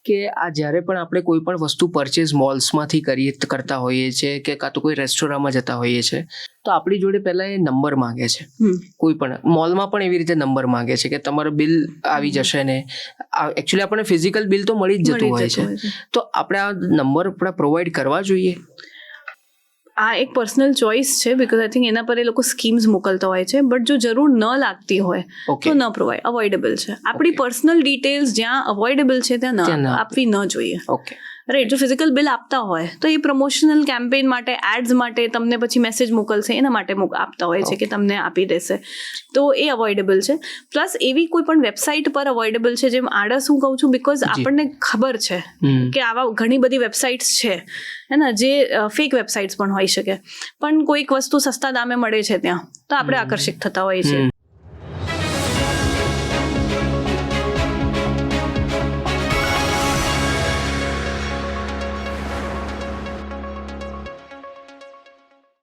કે આ જ્યારે પણ આપણે કોઈ પણ વસ્તુ પરચેઝ મોલ્સમાંથી કરતા હોઈએ છીએ કે કાં તો કોઈ રેસ્ટોરન્ટમાં જતા હોઈએ છીએ તો આપણી જોડે પહેલાં એ નંબર માંગે છે. કોઈ પણ મોલમાં પણ એવી રીતે નંબર માંગે છે કે તમારું બિલ આવી જશે ને. એકચ્યુઅલી આપણને ફિઝિકલ બિલ તો મળી જ જતું હોય છે, તો આપણે આ નંબર આપણે પ્રોવાઈડ કરવા જોઈએ. આ એક પર્સનલ ચોઇસ છે, બિકોઝ આઈ થિંક એના પર એ લોકો સ્કીમ્સ મોકલતા હોય છે, બટ જો જરૂર ન લાગતી હોય તો ન પ્રોવાઈડ, અવોઇડેબલ છે. આપણી પર્સનલ ડિટેલ્સ જ્યાં અવોઇડેબલ છે ત્યાં આપવી ન જોઈએ. Okay, right. જો ફિઝિકલ બિલ આપતા હોય તો એ પ્રમોશનલ કેમ્પેન માટે, એડ્સ માટે તમને પછી મેસેજ મોકલશે, એના માટે આપતા હોય છે કે તમને આપી દેશે, તો એ અવોઇડેબલ છે. પ્લસ એવી કોઈ પણ વેબસાઇટ પર અવોઇડેબલ છે, જેમ આડસ હું કહું છું, બિકોઝ આપણને ખબર છે કે આવા ઘણી બધી વેબસાઇટ્સ છે ને, જે ફેક વેબસાઇટ્સ પણ હોઈ શકે, પણ કોઈક વસ્તુ સસ્તા દામે મળે છે ત્યાં, તો આપણે આકર્ષિત થતા હોઈએ છીએ.